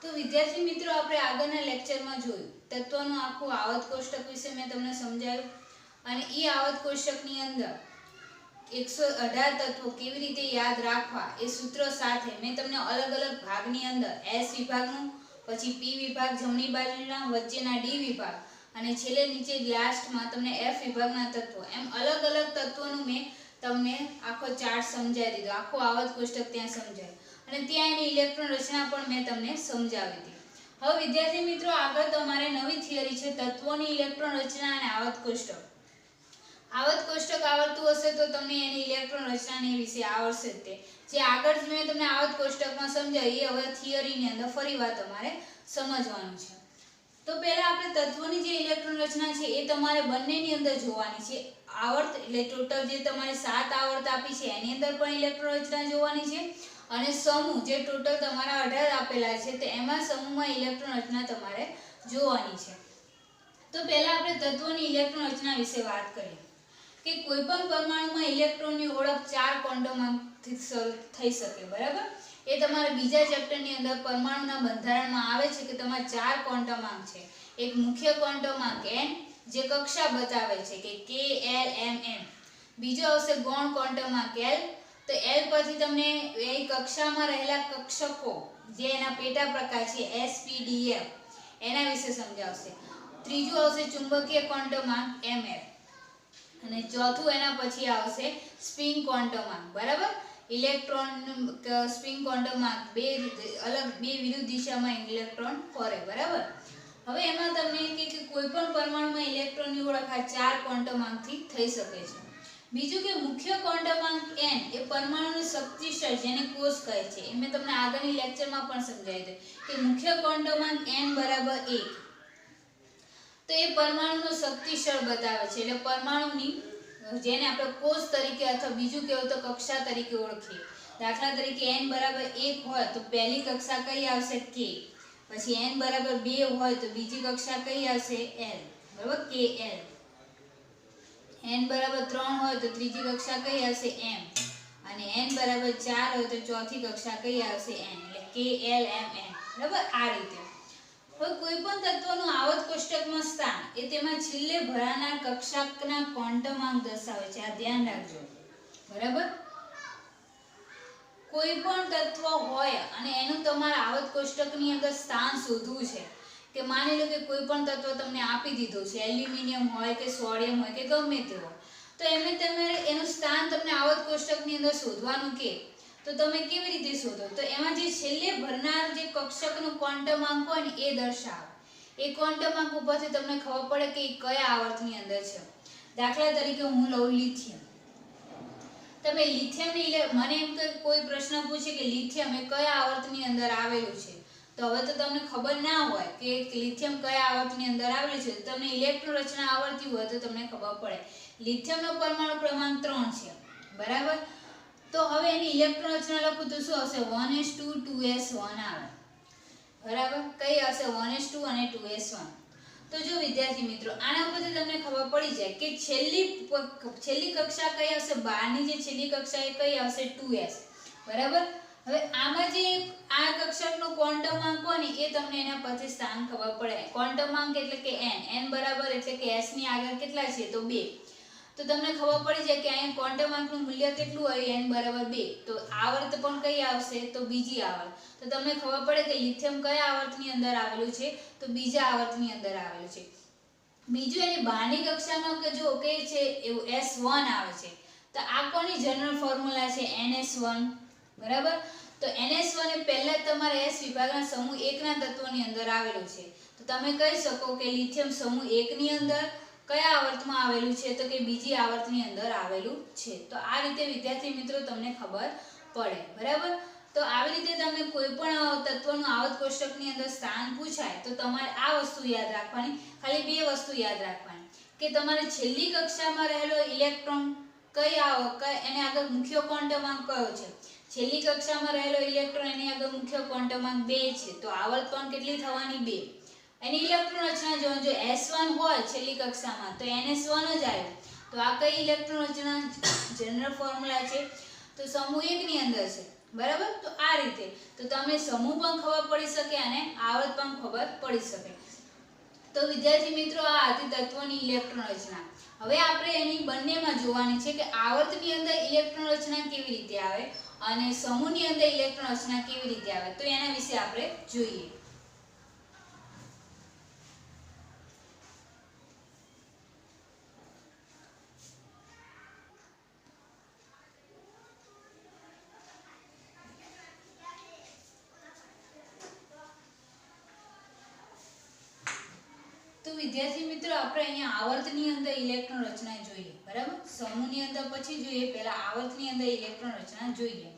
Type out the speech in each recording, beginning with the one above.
तो विद्यार्थी मित्रों આપણે આગળના લેક્ચરમાં જોયું તત્વનું આખું આવર્ત કોષ્ટક વિશે મેં તમને સમજાવ્યું અને ઈ આવર્ત કોષ્ટકની અંદર 118 તત્વો કેવી રીતે યાદ રાખવા એ સૂત્રો સાથે મેં તમને અલગ અલગ ભાગની અંદર S વિભાગનું પછી P વિભાગ જમણી બાજુના વચ્ચેના D વિભાગ અને છેલ્લે નીચે લાસ્ટમાં તમને F વિભાગના તત્વો એમ અલગ અલગ તત્વોનું મેં તમને આખો ચાર્ટ સમજાવી દીધો આખો આવર્ત કોષ્ટક ત્યાં સમજાવ્યું અને ત્યાં એની ઇલેક્ટ્રોન રચના પણ મેં તમને સમજાવી હતી। હવે વિદ્યાર્થી મિત્રો આગળ તમારે નવી થિયરી છે તત્વોની ઇલેક્ટ્રોન રચના અને આવર્ત કોષ્ટક। આવર્ત કોષ્ટક આવડતું હશે તો તમને એની ઇલેક્ટ્રોન રચનાની વિશે આવડશે જ તે જે આગળ મેં તમને આવર્ત કોષ્ટકમાં સમજાવી એ હવે થિયરીની અંદર ફરીવાર તમારે સમજવાનું છે। તો પહેલા આપણે તત્વોની જે ઇલેક્ટ્રોન રચના છે એ તમારે બંનેની અંદર જોવાની છે। આવર્ત એટલે ટોટલ જે તમારે 7 આવર્ત આપી છે એની અંદર પણ ઇલેક્ટ્રોન રચના જોવાની છે અને સમૂહ જે ટોટલ તમારા 18 આપેલા છે તો એમાં સમૂહમાં ઇલેક્ટ્રોન રચના તમારે જોવાની છે। તો પહેલા આપણે તત્વોની ઇલેક્ટ્રોન રચના વિશે વાત કરીએ કે કોઈપણ પરમાણુમાં ઇલેક્ટ્રોનની ઓળખ 4 ક્વોન્ટમથી શરૂ થઈ શકે બરાબર। એ તમારા બીજા ચેપ્ટરની અંદર પરમાણુના બંધારણમાં આવે છે કે તમારે 4 ક્વોન્ટમાંક છે। એક મુખ્ય ક્વોન્ટમાંક n જે કક્ષા બતાવે છે કે k l m n, બીજો આવશે ગૌણ ક્વોન્ટમાંક l તો l પરથી તમને એ કક્ષામાં રહેલા કક્ષકો જે એના પેટા પ્રકાર છે s p d f એના વિશે સમજાવશે। ત્રીજું આવશે ચુંબકીય ક્વોન્ટમાંક ml અને ચોથું એના પછી આવશે સ્પિન ક્વોન્ટમાંક બરાબર। ઇલેક્ટ્રોન સ્પિન ક્વોન્ટમાંક બે વિરુદ્ધ દિશામાં ઇલેક્ટ્રોન ફરે બરાબર। હવે એમાં તમને કે કોઈપણ પરમાણુમાં ઇલેક્ટ્રોનની ઓળખ આ 4 ક્વોન્ટમાંકથી થઈ શકે છે। બીજું કે મુખ્ય ક્વોન્ટમાંક n એ પરમાણુની શક્તિ સ્તર જેને કોષ કહે છે એ મેં તમને આગળની લેક્ચરમાં પણ સમજાવી દીધું કે મુખ્ય ક્વોન્ટમાંક n બરાબર 1 તો એ પરમાણુનો શક્તિ સ્તર બતાવે છે એટલે પરમાણુની જેને આપણે કોષ તરીકે અથવા બીજું કહેવું તો કક્ષા તરીકે ઓળખીએ। દાખલા તરીકે n બરાબર 1 હોય તો પહેલી કક્ષા કઈ આવશે k, પછી n બરાબર 2 હોય તો બીજી કક્ષા કઈ આવશે l બરાબર kl, n બરાબર 3 હોય તો ત્રીજી કક્ષા કઈ આવશે m અને n બરાબર 4 હોય તો ચોથી કક્ષા કઈ આવશે n એટલે klmn બરાબર। આ રીતે હવે કોઈ પણ તત્વનું આવર્ત કોષ્ટકમાં સ્થાન એ તેમાં છેલ્લે ભરાનાર કક્ષકના ક્વોન્ટમાંક દર્શાવે છે આ ધ્યાન રાખજો બરાબર। કોઈ પણ તત્વ હોય અને એનું તમારા આવર્ત કોષ્ટકની અંદર સ્થાન શોધવું છે કે માની લો કે કોઈ પણ તત્વ તમને આપી દીધું છે એલ્યુમિનિયમ હોય કે સોડિયમ હોય કે ગમે તે હોય તો એમને તમારે એનું સ્થાન તમને આવર્ત કોષ્ટકની અંદર શોધવાનું કે તો તમે કેવી રીતે શોધો તો એમાં જે છેલ્લે ભરનાર જે કક્ષકનો ક્વોન્ટમાંક હોય ને એ દર્શાવો। એ ક્વોન્ટમાંક ઉપરથી તમને ખબર પડે કે એ કયા આવર્તની અંદર છે। દાખલા તરીકે હું લઉં લિથિયમ, તમે લિથિયમની મને એમ કે કોઈ પ્રશ્ન પૂછે કે લિથિયમ એ કયા આવર્તની અંદર આવેલું છે તો હવે તો તમને ખબર ના હોય કે લિથિયમ કયા આવર્તની અંદર આવેલું છે તમને ઇલેક્ટ્રોન રચના આવડતી હોય તો તમને ખબર પડે લિથિયમનો પરમાણુ ક્રમાંક 3 છે બરાબર। તો હવે એની ઇલેક્ટ્રોન રચના લખું તો શું આવશે 1s2 2s1 આવે બરાબર। કઈ આવશે 1s2 અને 2s1। તો જો વિદ્યાર્થી મિત્રો આના ઉપરથી તમને ખબર પડી જાય કે છેલ્લી કક્ષા કઈ આવશે 12 ની જે છેલ્લી કક્ષા એ કઈ આવશે 2s બરાબર। હવે આમાં જે આ કક્ષકનો ક્વોન્ટમાંક હોય ને એ તમને એના પરથી સ્થાન ખબર પડે। ક્વોન્ટમાંક એટલે કે n બરાબર એટલે કે s ની આગળ કેટલા છે તો 2 તો તમને ખબર પડી જાય કે અહીંયા ક્વોન્ટમાંકનું મૂલ્ય કેટલું હોય n બરાબર 2 તો આવર્ત પણ કઈ આવશે તો બીજી આવર્ત તો તમને ખબર પડે કે લિથિયમ કયા આવર્તની અંદર આવેલું છે તો બીજા આવર્તની અંદર આવેલું છે। બીજું એની બહારની કક્ષામાં કે જો કે છે એવું s1 આવે છે તો આ કોની જનરલ ફોર્મ્યુલા છે ns1 બરાબર। તો ns1 એ પહેલા તમારા s વિભાગના સમૂહ 1 ના તત્વોની અંદર આવેલું છે તો તમે કહી શકો કે લિથિયમ સમૂહ 1 ની અંદર કયા આવર્તમાં આવેલું છે તો કે બીજી આવર્તની અંદર આવેલું છે। તો આ રીતે વિદ્યાર્થી મિત્રો તમને ખબર પડે બરાબર। તો આવી રીતે તમને કોઈ પણ તત્વનું આવર્ત કોષ્ટકની અંદર સ્થાન પૂછાય તો તમારે આ વસ્તુ યાદ રાખવાની, ખાલી બે વસ્તુ યાદ રાખવાની કે તમારે છેલ્લી કક્ષામાં રહેલો ઇલેક્ટ્રોન એને આગળ મુખ્ય ક્વોન્ટમાંક કયો છે। છેલ્લી કક્ષામાં રહેલો ઇલેક્ટ્રોન એની આગળ મુખ્ય ક્વોન્ટમાંક 2 છે તો આવર્ત પણ કેટલી થવાની 2। એની ઇલેક્ટ્રોન રચના જો s1 હોય છેલ્લી કક્ષામાં તો ns1 જ આવ્યું તો આ કઈ ઇલેક્ટ્રોન રચના જનરલ ફોર્મ્યુલા છે તો સમૂહ 1 ની અંદર છે બરાબર. તો આ રીતે તો તમને સમૂહ પણ ખબર પડી શકે અને આવર્ત પણ ખબર પડી શકે. તો વિદ્યાર્થી મિત્રો આ હતી તત્વોની ઇલેક્ટ્રોન રચના. હવે આપણે એની બંનેમાં જોવાની છે કે આવર્તની અંદર ઇલેક્ટ્રોન રચના કેવી રીતે આવે અને સમૂહની અંદર ઇલેક્ટ્રોન રચના કેવી રીતે આવે. તો એના વિશે આપણે જોઈએ. તો વિદ્યાર્થી મિત્રો આપણે અહીંયા આવર્તની અંદર ઇલેક્ટ્રોન રચના જોઈએ. બરાબર. સમૂહની અંદર પછી જોઈએ, પહેલા આવર્તની અંદર ઇલેક્ટ્રોન રચના જોઈએ.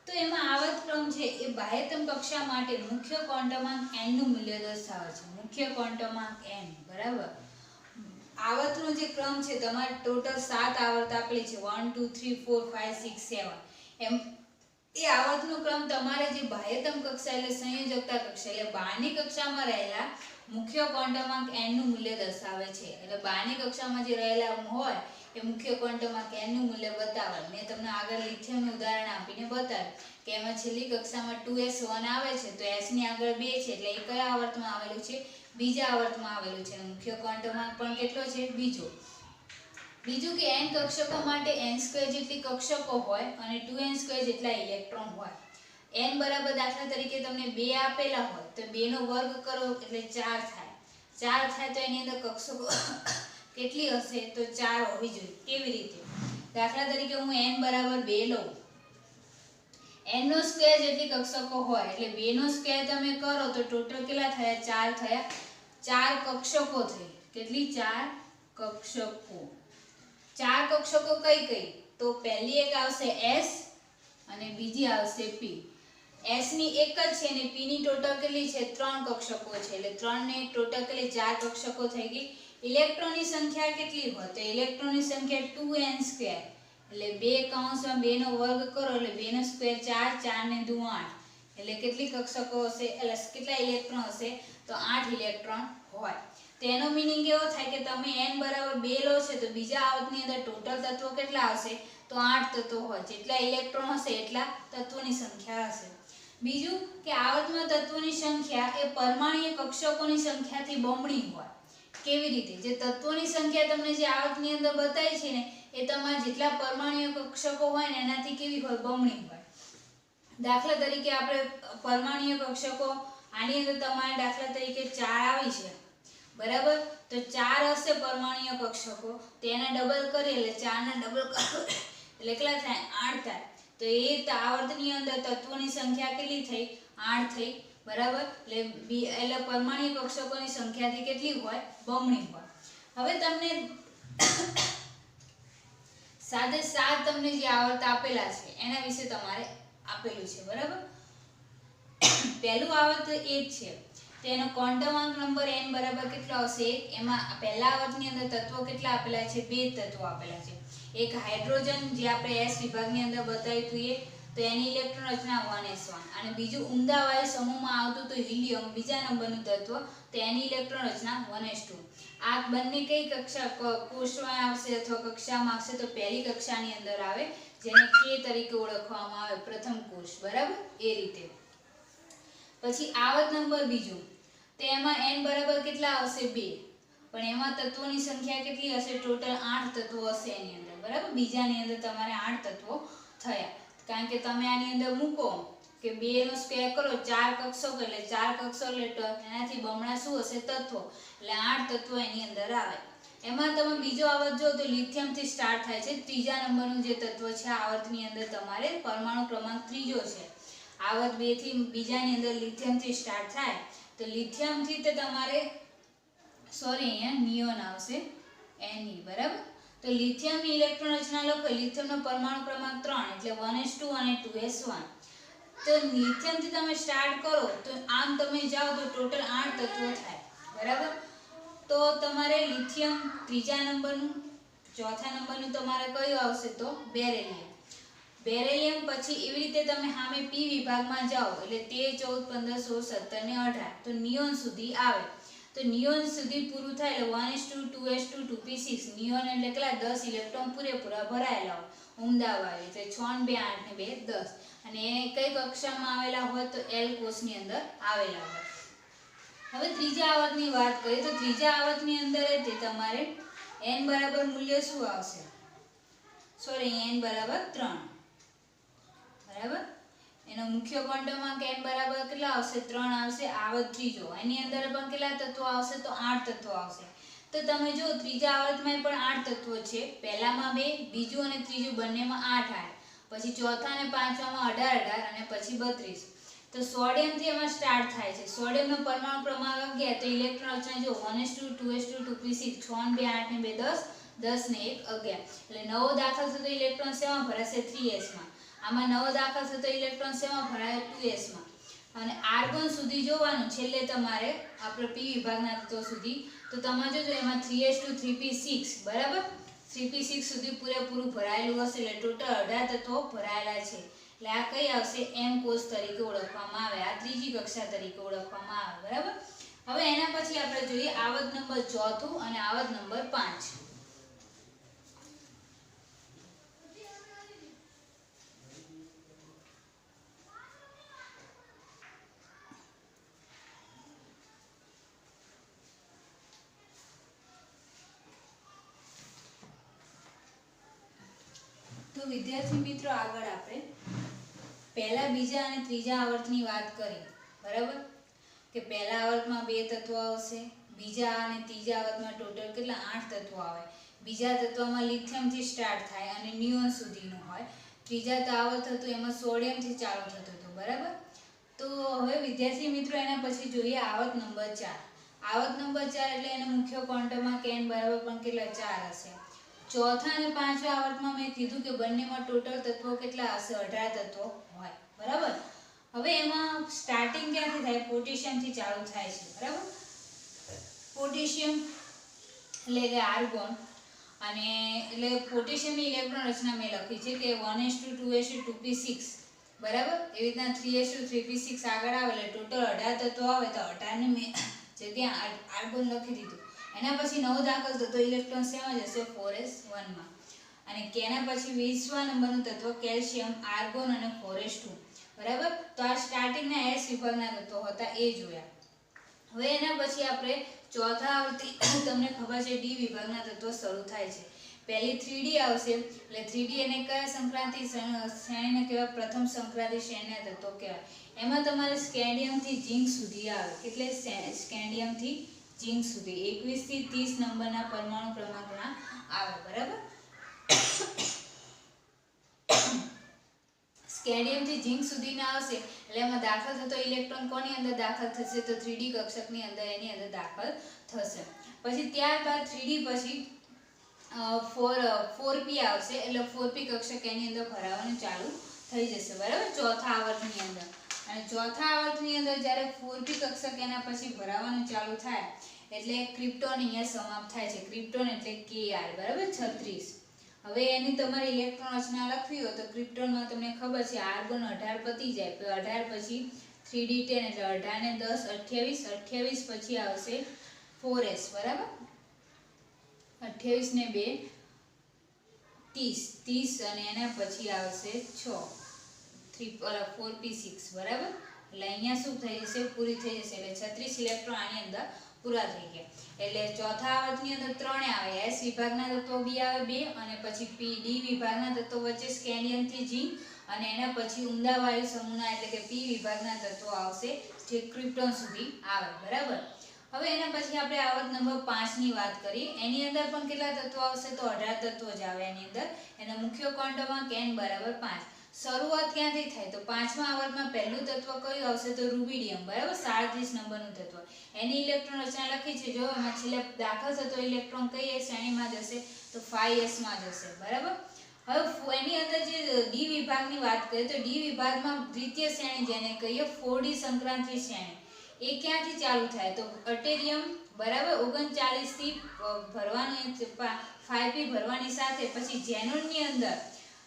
તો એમાં આવર્ત ક્રમ છે એ બાહ્યતમ કક્ષા માટે મુખ્ય ક્વોન્ટમાંક n નું મૂલ્ય દર્શાવે છે. મુખ્ય ક્વોન્ટમાંક n. બરાબર. આવર્તનો જે ક્રમ છે તમારે ટોટલ 7 આવર્ત આપેલી છે 1 2 3 4 5 6 7. એમ એ આવર્તનો ક્રમ તમારે જે બાહ્યતમ કક્ષા એટલે સંયોજકતા કક્ષા એટલે બહારની કક્ષામાં રહેલા મુખ્ય ક્વોન્ટમાંક n નું મૂલ્ય દર્શાવે છે. એટલે બહારની કક્ષામાં જે રહેલા હોય એ મુખ્ય ક્વોન્ટમાંક n નું મૂલ્ય બતાવે. મેં તમને આગળ લિથિયમનું ઉદાહરણ આપીને બતાવ્યું કે એમાં છેલ્લી કક્ષામાં 2s1 આવે છે તો s ની આગળ 2 છે એટલે એ કયા આવર્તમાં આવેલું છે? બીજા આવર્તમાં આવેલું છે. મુખ્ય ક્વોન્ટમાંક પણ કેટલો છે? બીજો. બીજું કે n કક્ષકો માટે n² જેટલી કક્ષકો હોય અને 2n² જેટલા ઇલેક્ટ્રોન હોય. n બરાબર દાખલા તરીકે તમને 2 આપેલા હોય તો 2 નો વર્ગ કરો એટલે 4 થાય. 4 થાય તો એની અંદર કક્ષકો કેટલી હશે? તો 4 હોવી જોઈએ. કેવી રીતે? દાખલા તરીકે હું n બરાબર 2 લઉં. n નો સ્ક્વેર જેટલી કક્ષકો હોય એટલે 2 નો સ્ક્વેર તમે કરો તો ટોટલ કેટલા થયા? 4 થયા. 4 કક્ષકો થઈ. કેટલી? 4 કક્ષકો. 4 કક્ષકો કઈ કઈ? તો પહેલી એક આવશે s અને બીજી આવશે p. s ની એક જ છે અને p ની ટોટલ કેટલી છે? 3 કક્ષકો છે. એટલે 3 ને ટોટલ કેટલી? 4 કક્ષકો થઈ ગઈ. ઇલેક્ટ્રોનની સંખ્યા કેટલી હોય? તો ઇલેક્ટ્રોનની સંખ્યા 2n². એટલે 2 કૌંસમાં 2 નો વર્ગ કરો એટલે 2 નો સ્ક્વેર 4, 4 ને 2 8. એટલે કેટલી કક્ષકો હશે? એટલે કેટલા ઇલેક્ટ્રોન હશે? તો 8 ઇલેક્ટ્રોન હોય. તેનો મીનિંગ એવો થાય કે તમે n બરાબર 2 લો છો તો બીજા આવર્તની અંદર ટોટલ તત્વો કેટલા આવશે? તો 8 તત્વો હોય. જેટલા ઇલેક્ટ્રોન હશે એટલા તત્વોની સંખ્યા હશે. બીજું કે આવર્તમાં તત્વોની સંખ્યા એ પરમાણ્વીય કક્ષકોની સંખ્યાથી બમણી હોય. કેવી રીતે? જે તત્વોની સંખ્યા તમને જે આવર્તની અંદર બતાવી છે ને એ તમારા જેટલા પરમાણ્વીય કક્ષકો હોય ને એનાથી કેવી હોય? બમણી હોય. દાખલા તરીકે આપણે પરમાણ્વીય કક્ષકો આની અંદર તમારે દાખલા તરીકે 4 આવી છે. બરાબર. તો 4 હશે પરમાણ્વીય કક્ષકો તેને ડબલ કરીએ એટલે 4 ના ડબલ કરો એટલે કેટલા થાય? 8 થાય. તો એ આવર્તની અંદર તત્વોની સંખ્યા કેટલી થઈ? 8 થઈ. બરાબર. એટલે પરમાણ્વીય કક્ષકોની સંખ્યાથી કેટલી હોય? બમણી હોય. હવે તમને સાથે સાત તમને જે આવર્ત આપેલા છે એના વિશે તમારે આપેલું છે. બરાબર. પહેલું આવર્ત 8 છે. તેનો ક્વોન્ટમાંક નંબર n બરાબર કેટલો આવશે? 1. એમાં પહેલા આવર્તની અંદર તત્વો કેટલા આપેલા છે? 2 તત્વો આપેલા છે. એક હાઇડ્રોજન જે આપણે s વિભાગની અંદર બતાવ્યું હતું તો એની ઇલેક્ટ્રોન રચના 1s1 અને બીજું ઉમદા વાયુ સમૂહમાં આવતું તો હિલિયમ બીજા નંબરનું તત્વ તો એની ઇલેક્ટ્રોન રચના 1s2. આ બંને કઈ કક્ષા કોષમાં આવશે અથવા કક્ષામાં આવશે? તો પહેલી કક્ષાની અંદર આવે જેને k તરીકે ઓળખવામાં આવે. પ્રથમ કોષ. બરાબર. એ રીતે. પછી આવર્ત નંબર બીજો તો એમાં n બરાબર કેટલા આવશે? 2. પણ એમાં તત્વોની સંખ્યા કેટલી હશે? ટોટલ 8 તત્વો હશે એની અંદર. બરાબર. બીજાની અંદર તમારે 8 તત્વો થયા. કારણ કે તમે આની અંદર મૂકો કે 2 નો સ્ક્વેર કરો 4 કક્ષકો એટલે 4 કક્ષકો એટલે એનાથી બમણા શું હશે? તત્વો. એટલે 8 તત્વો એની અંદર આવે. એમાં તમે બીજો આવર્ત જો તો લિથિયમ થી સ્ટાર્ટ થાય છે. ત્રીજા નંબરનું જે તત્વ છે આવર્તની અંદર તમારે પરમાણુ ક્રમાંક ત્રીજો છે. આવર્ત 2 થી બીજાની અંદર લિથિયમ થી સ્ટાર્ટ થાય તો લિથિયમ થી તે તમારે અહીંયા નિયોન આવશે Ne. બરાબર. તો લિથિયમની ઇલેક્ટ્રોન રચના લખો. લિથિયમનો પરમાણુ ક્રમાંક 3 એટલે 1s2 અને 2s1. તો લિથિયમ થી તમે સ્ટાર્ટ કરો તો આમ તમે જાઓ તો ટોટલ 8 તત્વો થાય. બરાબર. તો તમારે લિથિયમ ત્રીજા નંબરનું, ચોથા નંબરનું તમારે કયું આવશે? તો બેરેલિયમ. બેરેલિયમ પછી એવી રીતે તમે સામે p વિભાગમાં જાઓ એટલે 13, 14, 15, 16, 17 ને 18 તો નિયોન સુધી આવે. તો તો નિયોન સુધી પૂરું થાય એટલે 1s2 2s2 2p6 નિયોન એટલે કેટલા 10 ઇલેક્ટ્રોન પૂરેપૂરા ભરાયેલા હોય ઉમદાવાળી તો 6 ને 2 8 ને 2 10 અને એ કઈ કક્ષામાં આવેલા હોય તો એલ કોષની અંદર આવેલા હોય. હવે ત્રીજા આવર્તની વાત કરીએ તો ત્રીજા આવર્તની અંદર તે તમારે n બરાબર મૂલ્ય શું આવશે? સોરી n બરાબર 3 બરાબર. એનો મુખ્ય ક્વોન્ટમમાં n બરાબર કેટલા આવશે? 3 આવશે. આવર્ત ત્રીજો એની અંદર પણ કેટલા તત્વો આવશે તો 8 તત્વો આવશે. તો તમે જો ત્રીજા આવર્તમાં પણ 8 તત્વો છે. પહેલામાં 2, બીજું અને ત્રીજું બંનેમાં 8 8, પછી ચોથા અને પાંચમામાં 18 18 અને પછી 32. તો સોડિયમ થી એમાં સ્ટાર્ટ થાય છે. સોડિયમનો પરમાણુ ક્રમાંક 11 તો ઇલેક્ટ્રોન રચના જો 1s2 2s2 2p6 6 ને 2 8 ને 2 10 10 ને 1 11 એટલે નવો દાખલ થતો ઇલેક્ટ્રોન શેમાં ભરાશે? 3s માં. આમાં નવો દાખલ થતો ઇલેક્ટ્રોન શેમાં ભરાય? 2s માં. અને આર્ગોન સુધી જોવાનું છેલ્લે તમારે આપણે p વિભાગના તત્વો સુધી તો તમે જોજો એમાં 3s2 3p6 બરાબર 3p6 સુધી પૂરેપૂરું ભરાયેલું હશે એટલે ટોટલ 18 તત્વો ભરાયેલા છે. એટલે આ કઈ આવશે? m કોષ તરીકે ઓળખવામાં આવે. આ ત્રીજી કક્ષા તરીકે ઓળખવામાં આવે બરાબર. હવે એના પછી આપણે જોઈએ આવર્ત નંબર 4 અને આવર્ત નંબર 5. તો વિદ્યાર્થી મિત્રો આગળ આપણે પહેલા બીજા અને ત્રીજા આવર્તની વાત કરી બરાબર કે પહેલા આવર્તમાં 2 તત્વો આવશે, બીજા અને ત્રીજા આવર્તમાં ટોટલ કેટલા 8 તત્વો આવે. બીજા તત્વમાં લિથિયમથી સ્ટાર્ટ થાય અને નિયોન સુધીનું હોય. ત્રીજા આવર્ત હતું એમાં સોડિયમથી ચાલુ થતું હતું બરાબર. તો હવે વિદ્યાર્થી મિત્રો એના પછી જોઈએ આવર્ત નંબર 4. આવર્ત નંબર 4 એટલે એનો મુખ્ય ક્વોન્ટમમાં n બરાબર પણ કેટલા 4 હશે. ચોથા અને પાંચમા આવર્તમાં મેં કીધું કે બંનેમાં ટોટલ તત્વો કેટલા હશે? 18 તત્વો હોય બરાબર. હવે એમાં સ્ટાર્ટિંગ ક્યાંથી થાય? પોટેશિયમથી ચાલુ થાય છે બરાબર. પોટેશિયમ એટલે કે આર્ગોન અને એટલે પોટેશિયમની ઇલેક્ટ્રોન રચના મેં લખી છે કે 1s2 2s2 2p6 બરાબર. એવી રીતના 3s2 3p6 આગળ આવે એટલે ટોટલ 18 તત્વો આવે તો 18 ની મેં જગ્યાએ આર્ગોન લખી દીધું. એના પછી નવો દાખલ થતો ઇલેક્ટ્રોન શેમાં જશે? 4s1 માં. અને કેના પછી 20મા નંબરનું તત્વ કેલ્શિયમ, આર્ગોન અને 4s2 બરાબર. તો આ સ્ટાર્ટિંગના s વિભાગના તત્વો હતા એ જોયા. હવે એના પછી આપણે ચોથા આવર્તથી તમને ખબર છે d વિભાગના તત્વો શરૂ થાય છે. પહેલી 3d આવશે એટલે 3d એને કયા સંક્રાંતિ શ્રેણીને કહેવાય? પ્રથમ સંક્રાંતિ શ્રેણીના તત્વો કહેવાય. એમાં તમારે સ્કેન્ડિયમથી ઝિંક સુધી આવે. એટલે સ્કેન્ડિયમથી ઝિંક સુધી 21 થી 30 નંબરના પરમાણુ ક્રમાંકના આવે બરાબર. સ્કેન્ડિયમથી ઝિંક સુધીના આવશે એટલે એમાં દાખલ થતો ઇલેક્ટ્રોન કોની અંદર દાખલ થશે? તો 3d કક્ષકની અંદર એની અંદર દાખલ થશે. પછી ત્યારબાદ 3d પછી 4p આવશે એટલે 4p કક્ષક એની અંદર ભરાવાનું ચાલુ થઈ જશે બરાબર ચોથા આવર્તની અંદર. અને ચોથા આવર્તની અંદર જ્યારે 4p કક્ષક એના પછી ભરાવાનું ચાલુ થાય એટલે ક્રિપ્ટોન અહીંયા સમાપ્ત થાય છે. ક્રિપ્ટોન એટલે Kr બરાબર 36. હવે એની તમારે ઇલેક્ટ્રોન રચના લખવી હોય તો ક્રિપ્ટોનમાં તમને ખબર છે આર્ગોન 18 પતી જાય તો 18 પછી 3d10 એટલે 18 ને 10 28 28 પછી આવશે 4s બરાબર. 28 ને 2 30 30 અને એના પછી આવશે 6 4p6 બરાબર. એટલે અહીંયા શું થઈ જશે? પૂરી થઈ જશે. એટલે 36 ઇલેક્ટ્રોન આની અંદર પૂરા થઈ ગયા. એટલે ચોથા આવર્તની અંદર 3 આવે. s વિભાગના તત્વો બી આવે 2 અને પછી p d વિભાગના તત્વો વચ્ચે સ્કેન્ડિયમથી ઝિંક અને એના પછી ઉમદા વાયુ સમૂહના એટલે કે p વિભાગના તત્વો આવશે જે ક્રિપ્ટોન સુધી આવે બરાબર. હવે એના પછી આપણે આવર્ત નંબર 5 ની વાત કરીએ. એની અંદર પણ કેટલા તત્વો આવશે? તો 18 તત્વો જ આવે એની અંદર. એનો મુખ્ય ક્વોન્ટમમાં n બરાબર 5. શરૂઆત ક્યાંથી થાય? તો પાંચમા આવર્તમાં પહેલું તત્વ કયું આવશે? તો રૂબિડિયમ બરાબર 37 નંબરનું તત્વ. એની ઇલેક્ટ્રોન રચના લખી છે જો એમાં છેલ્લે દાખલ થતો ઇલેક્ટ્રોન કઈ શ્રેણીમાં જશે? તો 5s માં જશે બરાબર. હવે એની અંદર જે ડી વિભાગની વાત કરીએ તો ડી વિભાગમાં દ્વિતીય શ્રેણી જેને કહીએ 4d સંક્રાંતિ શ્રેણી એ ક્યાંથી ચાલુ થાય? તો અટેરિયમ બરાબર 39 થી ભરવાની 5p ભરવાની સાથે પછી ઝેનોનની અંદર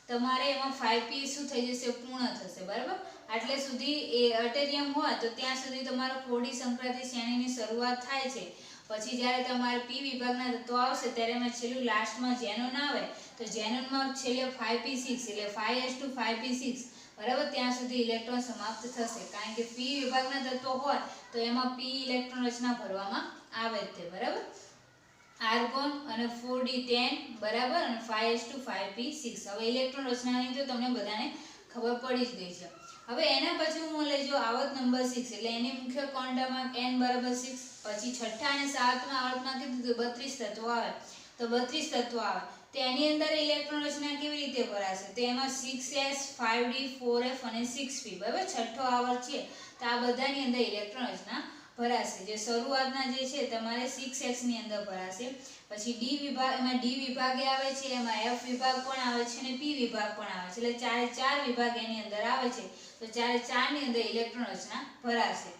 તમારે એમાં 5p શું થઈ જશે? પૂર્ણ થશે બરાબર. આટલે સુધી એ અટેરિયમ હોય તો ત્યાં સુધી તમારો 4D સંક્રાંતિ શ્રેણીની શરૂઆત થાય છે. પછી જ્યારે તમારે P વિભાગના તત્વો આવશે ત્યારે એમાં છેલ્લું લાસ્ટમાં ઝેનોન આવે તો ઝેનોનમાં છેલ્લે 5p6 એટલે 5s2 5p6 બરાબર ત્યાં સુધી ઇલેક્ટ્રોન સમાપ્ત થશે. કારણ કે P વિભાગના તત્વો હોય તો એમાં P ઇલેક્ટ્રોન રચના ભરવામાં આવે જ તે બરાબર. આર્ગોન અને 4d10 બરાબર અને 5s2 5p6. હવે ઇલેક્ટ્રોન રચનાની તો તમને બધાને ખબર પડી જ ગઈ છે. હવે એના પછી હું લઈ જો આવર્ત નંબર 6 એટલે એની મુખ્ય ક્વોન્ટમ n બરાબર 6. પછી છઠ્ઠા અને સાતમા આવર્તમાં કીધું તો 32 તત્વો આવે તો 32 તત્વો આવે તો એની અંદર ઇલેક્ટ્રોન રચના કેવી રીતે ભરાશે તો એમાં 6s 5d 4f અને 6p બરાબર છઠ્ઠો આવર્ત છે તો આ બધાની અંદર ઇલેક્ટ્રોન રચના ભરાશે. જે શરૂઆતના જે છે તમારે 6s ની અંદર ભરાશે. પછી D વિભાગ એમાં D વિભાગે આવે છે, એમાં F વિભાગ પણ આવે છે અને P વિભાગ પણ આવે છે એટલે ચારે ચાર વિભાગ એની અંદર આવે છે તો ચારે ચાર ની અંદર ઇલેક્ટ્રોન રચના ભરાશે.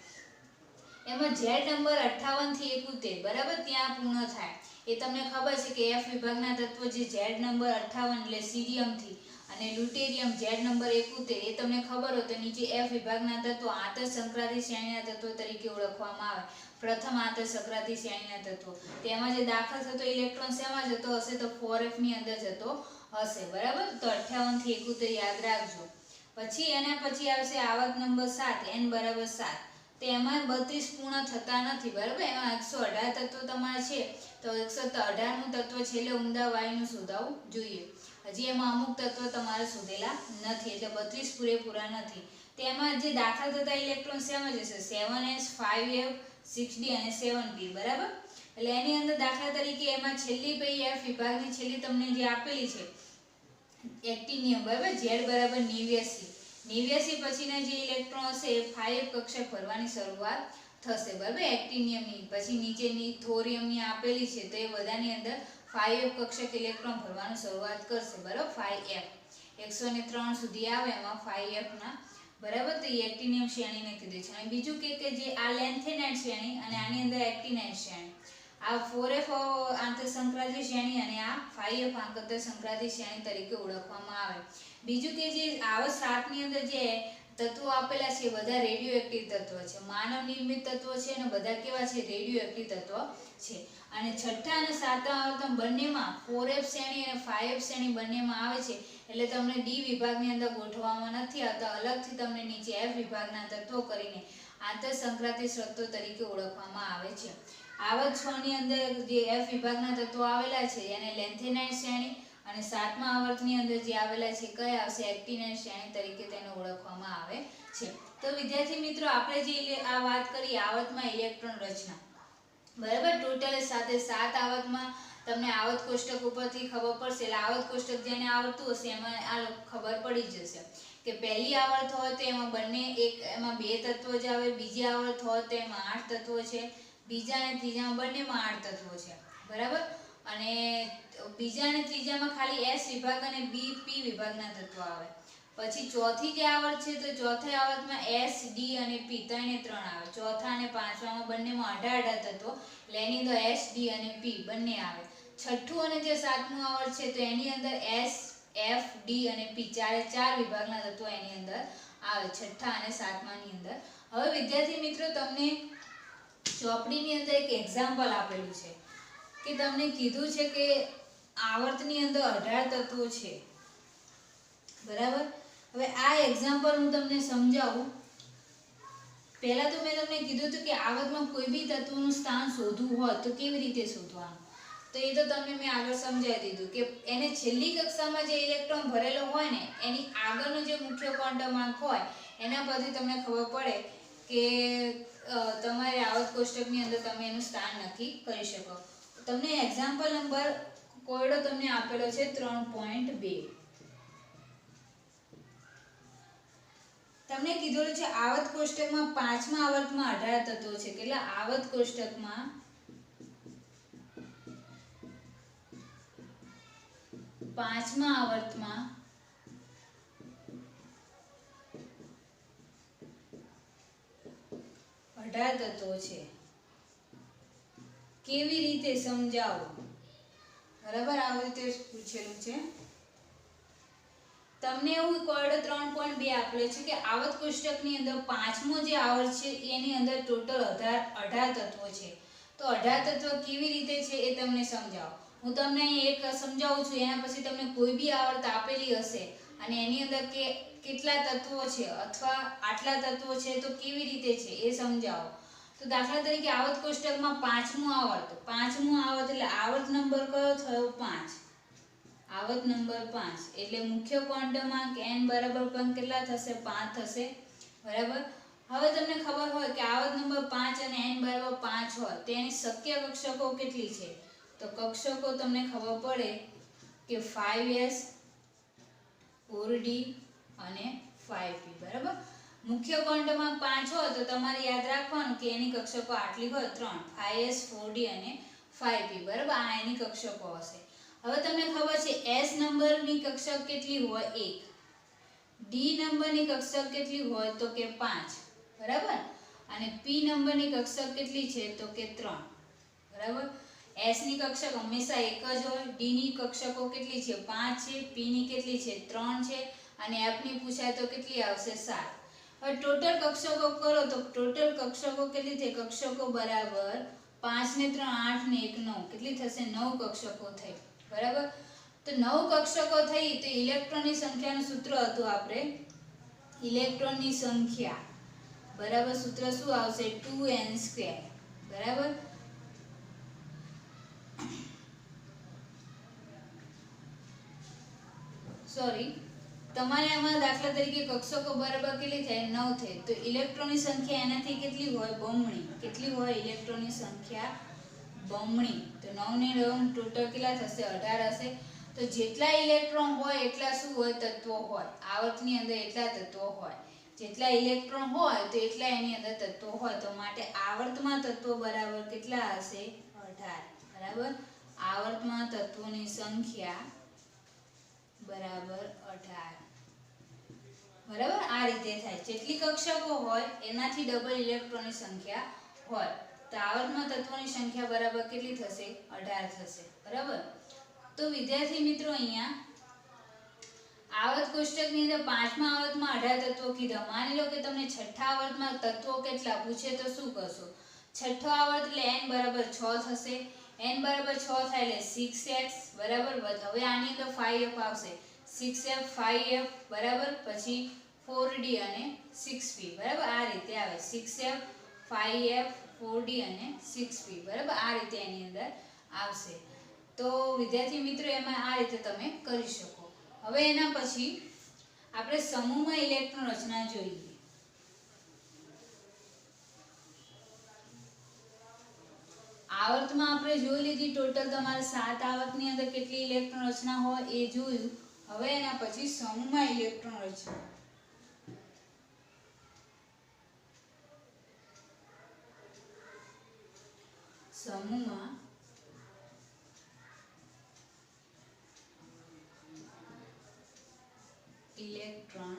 એમાં Z નંબર 58 થી 71 બરાબર ત્યાં પૂર્ણ થાય. એ તમને ખબર છે કે F વિભાગના તત્વો જે Z નંબર 58 એટલે સીરિયમ થી અને લ્યુટેરિયમ Z નંબર 71 એ તમને ખબર હોય તો નીચે F વિભાગના તત્વો આંતરસંક્રાંતિ શ્રેણીના તત્વો તરીકે ઓળખવામાં આવે. પ્રથમ આંતરસંક્રાંતિ શ્રેણીના તત્વો તેમાં જે દાખલ થતો ઇલેક્ટ્રોન શેમાં જતો હશે તો 4f ની અંદર જતો હશે બરાબર. તો 58 થી 71 યાદ રાખજો. પછી એના પછી આવશે આવર્ત નંબર 7 n બરાબર 7. તેમાં 32 પૂર્ણ થતા નથી બરાબર. એમાં 118 તત્વો તમારે છે તો 118 નું તત્વ છેલ્લે ઉમદા વાયુનું શોધાવવું જોઈએ. હજી એમાં અમુક તત્વો તમારે શોધેલા નથી એટલે 32 પૂરેપૂરા નથી. તેમાં જે દાખલ થતા ઇલેક્ટ્રોન શેમાં જશે 7s 5f 6d અને 7p બરાબર. એટલે એની અંદર દાખલા તરીકે એમાં છેલ્લી પઈ F વિભાગની છેલ્લી તમને જે આપેલી છે એક્ટિનિયમ બરાબર Z બરાબર 89 પછીના જે ઇલેક્ટ્રોન હશે એ 5f કક્ષક ભરવાની શરૂઆત થશે બરાબર એક્ટિનિયમની. પછી નીચેની થોરિયમની આપેલી છે તો એ બધાની અંદર 5f કક્ષક ઇલેક્ટ્રોન ભરવાનું શરૂઆત કરશે બરાબર. 5f 103 સુધી આવે એમાં 5f ના બરાબર. તો એક્ટિનિયમ શ્રેણીને કીધી છે. અને બીજું કે જે આ લેન્થેનાઇટ શ્રેણી અને આની અંદર એક્ટિનાઇટ શ્રેણી આ 4f આંતરસંક્રાંતિ શ્રેણી અને આ 5f આંતરસંક્રાંતિ શ્રેણી તરીકે ઓળખવામાં આવે. બીજું કે જે આવર્ત 7 ની અંદર જે તત્વો આપેલા છે બધા રેડિયો એક્ટિવ તત્વો છે. માનવ નિર્મિત તત્વો છે અને બધા કેવા છે રેડિયો એક્ટિવ તત્વો છે. અને છઠ્ઠા અને સાતમા આવર્તમાં બંનેમાં 4f શ્રેણી અને 5f શ્રેણી બંનેમાં આવે છે એટલે તમને D વિભાગની અંદર ગોઠવવામાં નથી આવતા. અલગથી તમને નીચે F વિભાગના તત્વો કરીને આંતરસંક્રાંતિ તત્વો તરીકે ઓળખવામાં આવે છે. આવર્ત 6 ની અંદર જે F વિભાગના તત્વો આવેલા છે એને લેન્થેનાઇટ શ્રેણી અને સાતમા આવર્તની અંદર જે આવેલા છે કયા આવશે એક્ટિનાઇટ શ્રેણી તરીકે તેને ઓળખવામાં આવે છે. તો વિદ્યાર્થી મિત્રો આપણે જે આ વાત કરી આવર્તમાં ઇલેક્ટ્રોન રચના બરાબર. ટોટલ સાથે 7 આવર્તમાં તમને આવર્ત કોષ્ટક ઉપરથી ખબર પડશે એટલે આવર્ત કોષ્ટક જેને આવડતું હશે એમાં આ ખબર પડી જશે કે પહેલી આવર્ત હોય તો એમાં એમાં 2 તત્વો જ આવે. બીજી આવર્ત હોય તો એમાં 8 તત્વો છે. બીજા અને ત્રીજામાં બંનેમાં 8 તત્વો છે બરાબર. અને બીજા અને ત્રીજામાં ખાલી S વિભાગ અને P વિભાગના તત્વો આવે. પછી ચોથી જે આવર્ત છે તો ચોથા આવર્તમાં S D અને P ત્રણે ત્રણ આવે. ચોથા અને પાંચમામાં બંનેમાં 18 તત્વો એટલે એની અંદર S D અને P બંને આવે. છઠ્ઠું અને જે સાતમું આવર્ત છે તો એની અંદર S F D અને P ચારે ચાર વિભાગના તત્વો એની અંદર આવે છઠ્ઠા અને સાતમાની અંદર. હવે વિદ્યાર્થી મિત્રો તમને ચોપડીની અંદર એક એક્ઝામ્પલ આપેલું છે કે તમને કીધું છે કે આવર્તની અંદર 18 તત્વો છે બરાબર. હવે આ એક્ઝામ્પલ હું તમને સમજાવું. પહેલા તો મેં તમને કીધું હતું કે આવર્તમાં કોઈ બી તત્વનું સ્થાન શોધવું હોય તો કેવી રીતે શોધવાનું તો એ તો તમને મેં આગળ સમજાવી દીધું કે એને છેલ્લી કક્ષામાં જે ઇલેક્ટ્રોન ભરેલો હોય ને એની આગળનો જે મુખ્ય ક્વોન્ટમ આંક હોય એના પરથી તમને ખબર પડે કે તમારે આવર્ત કોષ્ટકની અંદર તમે એનું સ્થાન નક્કી કરી શકો. તમને એક્ઝામ્પલ નંબર કોયડો તમને આપેલો છે 3.2. તમને કીધેલું છે આવર્ત કોષ્ટકમાં પાંચમા આવર્તમાં 18 તત્વો છે. કેટલા આવર્ત કોષ્ટકમાં પાંચમા આવર્તમાં 18 તત્વો છે. કેવી રીતે સમજાવો બરાબર. આવી રીતે પૂછેલું છે. તમને એવું કોડ 3.2 આપેલો છે કે આવર્ત કોષ્ટકની અંદર પાંચમો જે આવર્ત છે એની અંદર ટોટલ 18 તત્વો છે. તો 18 તત્વો કેવી રીતે છે એ તમને સમજાવો. હું તમને અહીં એક સમજાવું છું, એના પછી તમને કોઈ બી આવર્ત આપેલી હશે અને એની અંદર કેટલા તત્વો છે અથવા આટલા તત્વો છે તો કેવી રીતે છે એ સમજાવો. તો દાખલા તરીકે આવર્ત કોષ્ટકમાં પાંચમું આવર્ત એટલે આવર્ત નંબર કયો થયો? 5. આવર્ત નંબર 5 એટલે મુખ્ય ક્વોન્ટમાંક n બરાબર પણ કેટલા થશે? 5 થશે. બરાબર. હવે તમને ખબર હોય કે આવર્ત નંબર 5 અને n બરાબર 5 હોય તો એની શક્ય કક્ષકો કેટલી છે? તો કક્ષકો તમને ખબર પડે કે 5s 4d અને 5p. બરાબર. મુખ્ય ક્વોન્ટમાંક 5 હોય તો તમારે યાદ રાખવાનું કે એની કક્ષકો આટલી હોય 3, 5s 4d અને 5p. બરાબર. આ એની કક્ષકો હશે. હવે તમને ખબર છે s નંબરની કક્ષક કેટલી હોય? 1. d નંબરની કક્ષક કેટલી હોય? તો કે 5. બરાબર. અને p નંબરની કક્ષક કેટલી છે? તો કે 3. બરાબર. s ની કક્ષક હંમેશા એક જ હોય. d ની કક્ષકો કેટલી છે? 5 છે. p ની કેટલી છે? 3 છે. અને f ની પૂછાય તો કેટલી આવશે? 7. હવે ટોટલ કક્ષકો કરો તો ટોટલ કક્ષકો કેટલી થઈ? કક્ષકો બરાબર 5 ને 3 8 ને 1 9. કેટલી થશે? 9 કક્ષકો થઈ. બરાબર. તો 9 કક્ષકો થઈ તો ઇલેક્ટ્રોનની સંખ્યાનું સૂત્ર હતું આપણે ઇલેક્ટ્રોનની સંખ્યા બરાબર સૂત્ર શું આવશે? 2n². બરાબર. સોરી, તમારે આમાં દાખલા તરીકે કક્ષકો બરાબર કેટલી થાય? 9 થાય. તો ઇલેક્ટ્રોનની સંખ્યા એનાથી કેટલી હોય? બમણી. કેટલી હોય ઇલેક્ટ્રોનની સંખ્યા? બમણી. તો 9 ને 9 ટોટલ કેટલા થશે? 18 હશે. તો જેટલા ઇલેક્ટ્રોન હોય એટલા શું હોય? તત્વો હોય. આવર્તની અંદર એટલા તત્વો હોય. જેટલા ઇલેક્ટ્રોન હોય તો એટલા એની અંદર તત્વો હોય. તો માટે આવર્તમાં તત્વો બરાબર કેટલા હશે? 18. બરાબર. આવર્તમાં તત્વોની સંખ્યા બરાબર 18. બરાબર. આ રીતે થાય. જેટલી કક્ષકો હોય એનાથી ડબલ ઇલેક્ટ્રોનની સંખ્યા હોય તો આવર્તમાં તત્વોની સંખ્યા બરાબર કેટલી થશે? 18 થશે. બરાબર. તો વિદ્યાર્થી મિત્રો અહીંયા આવર્ત કોષ્ટકની અંદર પાંચમા આવર્તમાં 18 તત્વો કીધા. માની લો કે તમને છઠ્ઠા આવર્તમાં તત્વો કેટલા પૂછે તો શું કરશો? છઠ્ઠો આવર્ત એટલે n બરાબર 6 થશે. n બરાબર 6 થાય એટલે 6x બરાબર. હવે આની અંદર 5f આવશે. 6f 5f બરાબર. પછી 4d અને 6p. બરાબર. આ રીતે આવે 6f 5f 4d અને 6p. બરાબર. આ રીતે એની અંદર આવશે. તો વિદ્યાર્થી મિત્રો એમાં આ રીતે તમે કરી શકો. હવે એના પછી આપણે સમૂહમાં ઇલેક્ટ્રોન રચના જોઈએ. આવર્તમાં આપણે જોઈ લીધી ટોટલ તમારે 7 આવર્તની અંદર કેટલી ઇલેક્ટ્રોન રચના હોય એ જોયું. હવે એના પછી સમૂહમાં ઇલેક્ટ્રોન રચના. સમૂહમાં ઇલેક્ટ્રોન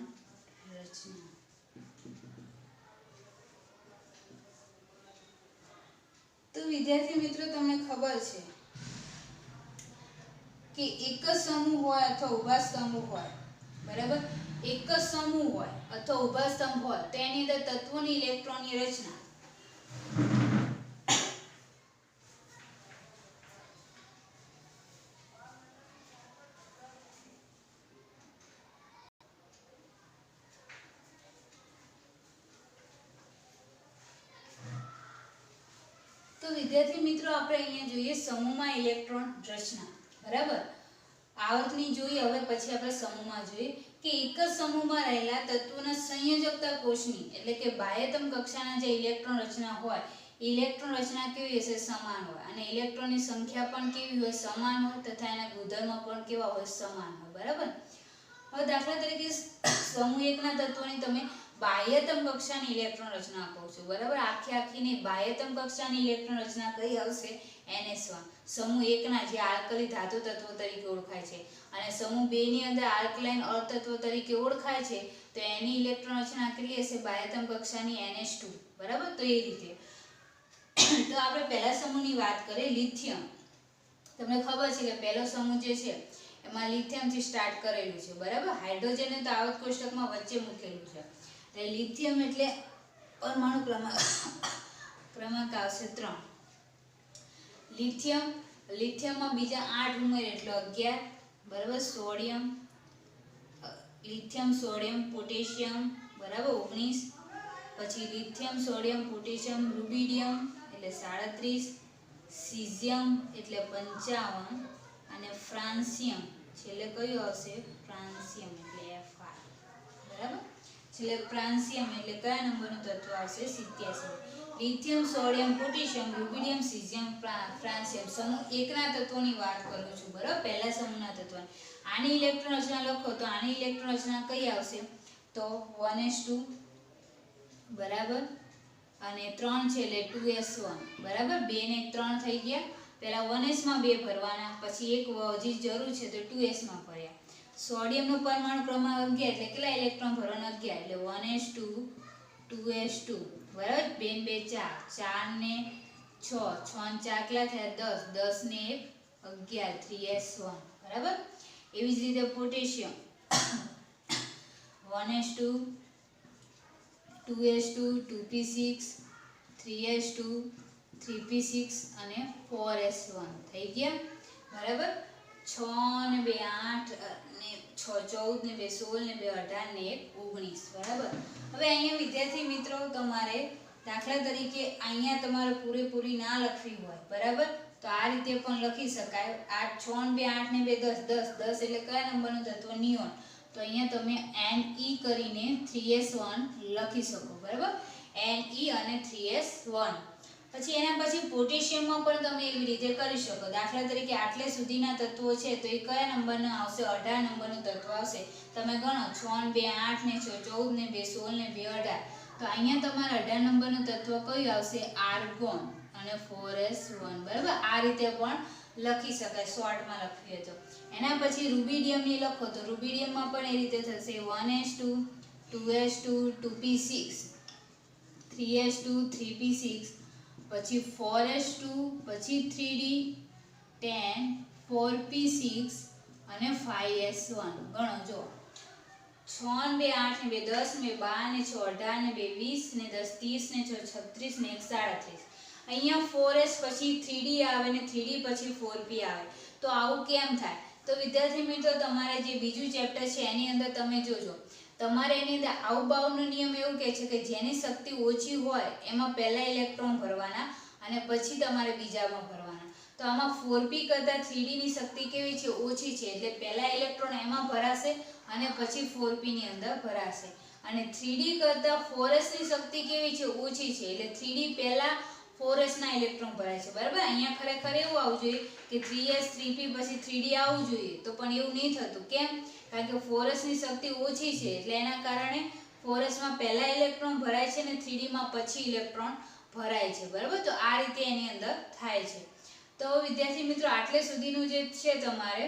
રચના. તો વિદ્યાર્થી મિત્રો તમને ખબર છે કે એક જ સમૂહ હોય અથવા ઉભા સ્તંભ હોય. બરાબર. એક જ સમૂહ હોય અથવા ઉભા સ્તંભ હોય તો એની અંદર તત્વોની ઇલેક્ટ્રોનની રચના તો વિદ્યાર્થી મિત્રો આપણે અહીંયા જોઈએ સમૂહમાં ઇલેક્ટ્રોન રચના. બરાબર. આવર્તની જોઈએ. હવે પછી આપણે સમૂહમાં જોઈએ કે એક જ સમૂહમાં રહેલા તત્વોના સંયોજકતા કોષની એટલે કે બાહ્યતમ કક્ષાના જે ઇલેક્ટ્રોન રચના હોય ઇલેક્ટ્રોન રચના કેવી હશે? સમાન હોય. અને ઇલેક્ટ્રોનની સંખ્યા પણ કેવી હોય? સમાન હોય. તથા એના ગુણધર્મો પણ કેવા હોય? સમાન હોય. બરાબર. હવે દાખલા તરીકે સમૂહ એકના તત્વોની તમે બાહ્યતમ કક્ષાની ઇલેક્ટ્રોન રચના કહો છો. બરાબર. આખીની બાહ્યતમ કક્ષાની ઇલેક્ટ્રોન રચના કઈ આવશે? NS1. સમૂહ એકના જે આલ્કલી ધાતુ તત્વો તરીકે ઓળખાય છે અને સમૂહ 2 ની અંદર આલ્કલાઇન અર્ધતત્વો તરીકે ઓળખાય છે તો એની ઇલેક્ટ્રોન રચના કેટલી હશે? બાહ્યતમ કક્ષાની NH2. બરાબર. તો એ રીતે તો આપણે પહેલા સમૂહની વાત કરીએ લિથિયમ. તમને ખબર છે કે પહેલો સમૂહ જે છે એમાં લિથિયમથી સ્ટાર્ટ કરેલું છે, બરાબર. હાઇડ્રોજનને તો આવત કોષ્ટકમાં વચ્ચે મૂકેલું છે. એટલે લિથિયમ એટલે પરમાણુ ક્રમાંક આવશે 3. લિથિયમમાં બીજા 8 ઉમેર એટલે 11, બરાબર. લિથિયમ સોડિયમ પોટેશિયમ, બરાબર, 19. પછી લિથિયમ સોડિયમ પોટેશિયમ રૂબિડિયમ એટલે 37, સીઝિયમ એટલે 55 અને ફ્રાન્સિયમ છેલ્લે કયું આવશે? ફ્રાન્સિયમ એટલે Fi, બરાબર. છેલ્લે ફ્રાન્સિયમ એટલે કયા નંબરનું તત્વ આવશે? 87. Lithium sodium potassium rubidium caesium francium સમૂહ 1 ના તત્વોની વાત કરું છું, બરાબર. પહેલા સમૂહના તત્વ. આની ઇલેક્ટ્રોન રચના લખો તો આની ઇલેક્ટ્રોન રચના કઈ આવશે? તો 1s2, બરાબર, અને 3 છે એટલે 2s1, બરાબર. 2 ને 3 થઈ ગયા. પહેલા 1s માં 2 ભરવાના, પછી એક હજી જરૂર છે તો 2s માં ભર્યા. સોડિયમનો પરમાણુ ક્રમાંક 11 એટલે કેટલા ઇલેક્ટ્રોન ભરવાના? 11. એટલે 1s2 2s2, બરાબર. 2 ને 2 4, 4 ને 6, 6 ને 4 કેટલા થયા? 10, 10 ને 1 11, 3s1, બરાબર. એવી જ રીતે potassium 1s2 2s2 2p6 3s2 3p6 અને 4s1 થઈ ગયા, બરાબર. 6 ને 2 8 ને 6 14 ને 2 16 ને 2 18 ને 1 19, બરાબર. હવે અહીંયા વિદ્યાર્થી મિત્રો તમારે દાખલા તરીકે અહીંયા તમારે પૂરેપૂરી ના લખવી હોય, બરાબર, તો આ રીતે પણ લખી શકાય. 6 ને 2 8 ને 2 10 10 10 એટલે કયા નંબરનું તત્વ? નિયોન. તો અહીંયા તમે Ne કરીને 3s1 લખી શકો, બરાબર. Ne અને 3s1. પછી એના પછી પોટેશિયમમાં પણ તમે એવી રીતે કરી શકો. દાખલા તરીકે આટલે સુધીના તત્વો છે તો એ કયા નંબરના આવશે? 18 નંબરનું તત્વ આવશે. તમે ગણો 6 ને 2 8 ને 6 14 ને 2 16 ને 2 18. તો અહીંયા તમારે 18 નંબરનું તત્વ કયું આવશે? આર્ગોન અને 4s1, બરાબર. આ રીતે પણ લખી શકાય શોર્ટમાં લખીએ તો. એના પછી રૂબિડિયમની લખો તો રૂબિડિયમમાં પણ એ રીતે થશે 1s2 2s2 2p6 3s2 3p6, પછી 4s2, પછી 3d10 4p6 અને 5s1. ગણો જો 6 ને 2 8 ને 2 10 ને 12 ને 6 18 ને 2 20 ને 10 30 ને 6 36 ને 1 37. અહીંયા 4s પછી 3d આવે ને 3d પછી 4p આવે. તો આવું કેમ થાય? તો વિદ્યાર્થી મિત્રો તમારે જે બીજું ચેપ્ટર છે એની અંદર તમે જોજો. તમારે એની અંદર આઉબાઉનો નિયમ એવું કહે છે કે જેની શક્તિ ઓછી હોય એમાં પહેલા ઇલેક્ટ્રોન ભરવાના અને પછી તમારે બીજામાં ભરવાના. તો આમાં 4p કરતાં 3d ની શક્તિ કેવી છે? ઓછી છે. એટલે પહેલા ઇલેક્ટ્રોન એમાં ભરાશે અને પછી 4p ની અંદર ભરાશે. અને 3d કરતાં 4s ની શક્તિ કેવી છે? ઓછી છે. એટલે 3d પહેલા 4s ના ઇલેક્ટ્રોન ભરાય છે, બરાબર. અહીંયા ખરેખર એવું આવવું જોઈએ કે 3s 3p પછી 3d આવવું જોઈએ, તો પણ એવું નહીં થતું. કેમ? કારણ કે 4s ની શક્તિ ઓછી છે એટલે એના કારણે 4s માં પહેલા ઇલેક્ટ્રોન ભરાય છે અને 3d માં પછી ઇલેક્ટ્રોન ભરાય છે, બરાબર. તો આ રીતે એની અંદર થાય છે. તો વિદ્યાર્થી મિત્રો આટલે સુધીનું જે છે તમારે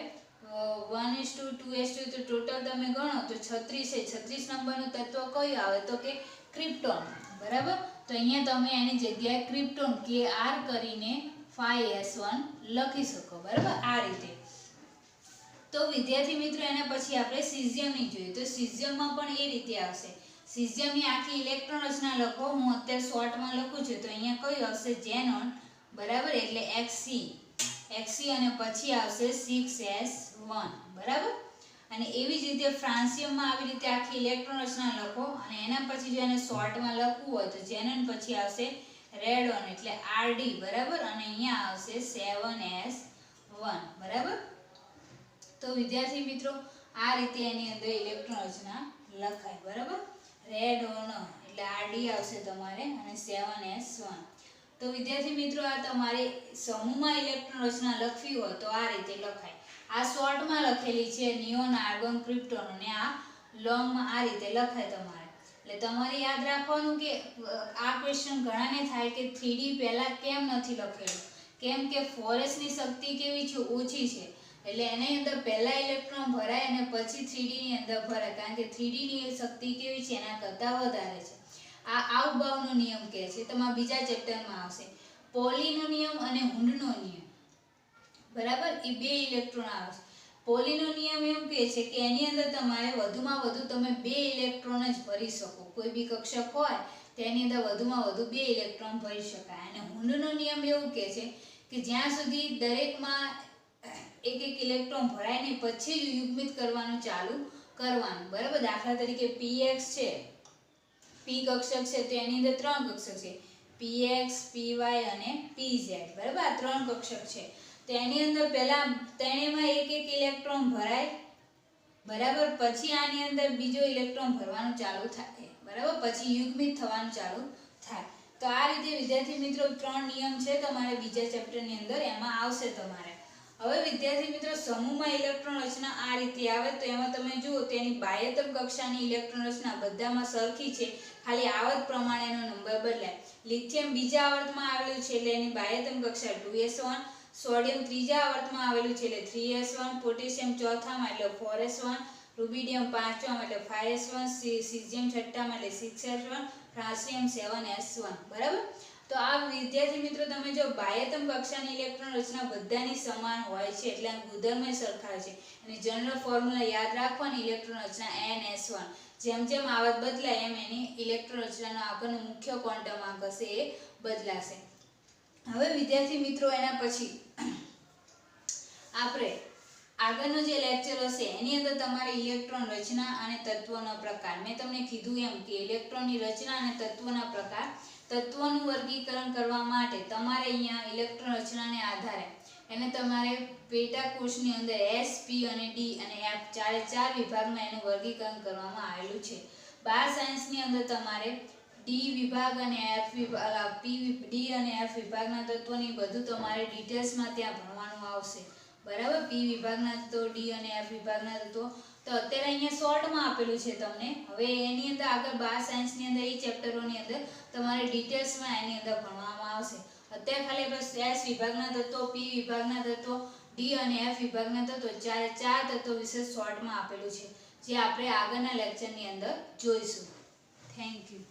1s2 2s2 તો ટોટલ તમે ગણો તો 36 છે. 36 નંબરનું તત્વ કયું આવે? તો કે ક્રિપ્ટોન, બરાબર. તો અહીંયા તમે એની જગ્યાએ ક્રિપ્ટોન Kr કરીને 5s1 લખી શકો, બરાબર. આ રીતે. તો વિદ્યાર્થી મિત્રો એના પછી આપણે સીઝિયમની જોઈએ તો સીઝિયમમાં પણ એ રીતે આવશે. સીઝિયમની આખી ઇલેક્ટ્રોન રચના લખો. હું અત્યારે શોર્ટમાં લખું છું તો અહીંયા કયું આવશે? ઝેનોન, બરાબર. એટલે Xc અને પછી આવશે 6s1, બરાબર. અને એવી જ રીતે ફ્રાન્સિયમમાં આવી રીતે આખી ઇલેક્ટ્રોન રચના લખો અને એના પછી જો એને શોર્ટમાં લખવું હોય તો ઝેનોન પછી આવશે રેડોન એટલે Rd, બરાબર. અને અહીંયા આવશે 7s1, બરાબર. તો વિદ્યાર્થી મિત્રો આ રીતે એની અંદર ઇલેક્ટ્રોન રચના લખાય, બરાબર. રેડોન એટલે Rd આવશે તમારે અને 7s1. તો વિદ્યાર્થી મિત્રો આ તમારે સમૂહમાં ઇલેક્ટ્રોન રચના લખવી હોય તો આ રીતે લખાય. આ શોર્ટમાં લખેલી છે નિયોન આર્ગોન ક્રિપ્ટોન અને આ લોંગમાં આ રીતે લખાય તમારે. એટલે તમારે યાદ રાખવાનું કે આ ક્વેશ્ચન ઘણાને થાય કે 3d પહેલા કેમ નથી લખેલું? કેમ કે 4s ની શક્તિ કેવી છે? ઓછી છે. એટલે એની અંદર પહેલા ઇલેક્ટ્રોન ભરાય અને પછી 3d ની અંદર ભરાય, કારણ કે 3d ની શક્તિ કેવી છે? એના કરતાં વધારે છે. આ આઉબાઉનો નિયમ કહે છે. તમારા બીજા ચેપ્ટરમાં આવશે. પોલીનો નિયમ અને હુન્ડનો નિયમ, બરાબર. એ બે ઇલેક્ટ્રોન આવે છે. પોલીનો નિયમ એવું કહે છે કે એની અંદર તમારે વધુમાં વધુ તમે 2 ઇલેક્ટ્રોન જ ભરી શકો. કોઈ બી કક્ષક હોય તેની અંદર વધુમાં વધુ 2 ઇલેક્ટ્રોન ભરી શકાય. અને હુન્ડનો નિયમ એવું કહે છે કે જ્યાં સુધી દરેકમાં એક એક ઇલેક્ટ્રોન ભરાય ને પછી જ યુગ્મિત કરવાનું ચાલુ કરવાનું. બરાબર. દાખલા તરીકે px છે, p કક્ષક છે તો એની અંદર 3 કક્ષક છે, px, py અને pz. બરાબર. આ 3 કક્ષક છે. તો એની અંદર પહેલા ત્રણેયમાં એક એક ઇલેક્ટ્રોન ભરાય. બરાબર. પછી આની અંદર બીજો ઇલેક્ટ્રોન ભરવાનું ચાલુ થાય. બરાબર. પછી યુગ્મિત થવાનું ચાલુ થાય. તો આ રીતે વિદ્યાર્થી મિત્રો 3 નિયમ છે તમારે બીજા ચેપ્ટરની અંદર એમાં આવશે તમારે. હવે વિદ્યાર્થી મિત્રો સમૂહમાં ઇલેક્ટ્રોન રચના આ રીતે આવે તો એમાં તમે જુઓ તેની બાહ્યતમ કક્ષાની ઇલેક્ટ્રોન રચના બધામાં સરખી છે, ખાલી આવર્ત પ્રમાણેનો નંબર બદલાય. લિથિયમ બીજા આવર્તમાં આવેલું છે એટલે એની બાહ્યતમ કક્ષા 2s1, સોડિયમ ત્રીજા આવર્તમાં આવેલું છે એટલે 3s1, પોટેશિયમ ચોથામાં એટલે 4s1, રૂબિડિયમ પાંચમામાં એટલે 5s1, સીઝિયમ છઠ્ઠામાં એટલે 6s1, ફ્રાન્સિયમ 7s1. બરાબર. તો આ વિદ્યાર્થી મિત્રો તમે જો બાહ્યતમ કક્ષાની ઇલેક્ટ્રોન રચના બધાની સમાન હોય છે એટલે આ ગુણધર્મય સરખા છે. અને જનરલ ફોર્મ્યુલા યાદ રાખવાની ઇલેક્ટ્રોન રચના ns1. જેમ જેમ આવર્ત બદલાય એમ એની ઇલેક્ટ્રોન રચનાનો આગળનો મુખ્ય ક્વોન્ટમ આંક હશે એ બદલાશે. હવે વિદ્યાર્થી મિત્રો એના પછી આપણે આગળનો જે લેક્ચર હશે એની અંદર તમારે ઇલેક્ટ્રોન રચના અને તત્વનો પ્રકાર, મેં તમને કીધું એમ કે ઇલેક્ટ્રોનની રચના અને તત્વના પ્રકાર, તત્વનું વર્ગીકરણ કરવા માટે તમારે અહીંયા ઇલેક્ટ્રોન રચનાને આધારે એને તમારે પેટા કોષની અંદર S, P અને D અને F ચારે 4 વિભાગમાં એનું વર્ગીકરણ કરવામાં આવેલું છે. બાર સાયન્સની અંદર તમારે D વિભાગ અને F વિભાગ, D અને F વિભાગના તત્વોની બધું તમારે ડિટેલ્સમાં ત્યાં ભણવાનું આવશે. બરાબર. P વિભાગના તત્વો, D અને F વિભાગના તત્વો તો અત્યારે અહીંયા શોર્ટમાં આપેલું છે તમને. હવે એની અંદર આગળ બાર સાયન્સની અંદર એ ચેપ્ટરોની અંદર તમારે ડિટેલ્સમાં એની અંદર ભણવામાં આવશે. અત્યારે ખાલી બસ S વિભાગના તત્વો, P વિભાગના તત્વો, D અને F વિભાગના તત્વો ચારે 4 તત્વો વિશે શોર્ટમાં આપેલું છે જે આપણે આગળના લેક્ચરની અંદર જોઈશું. Thank you.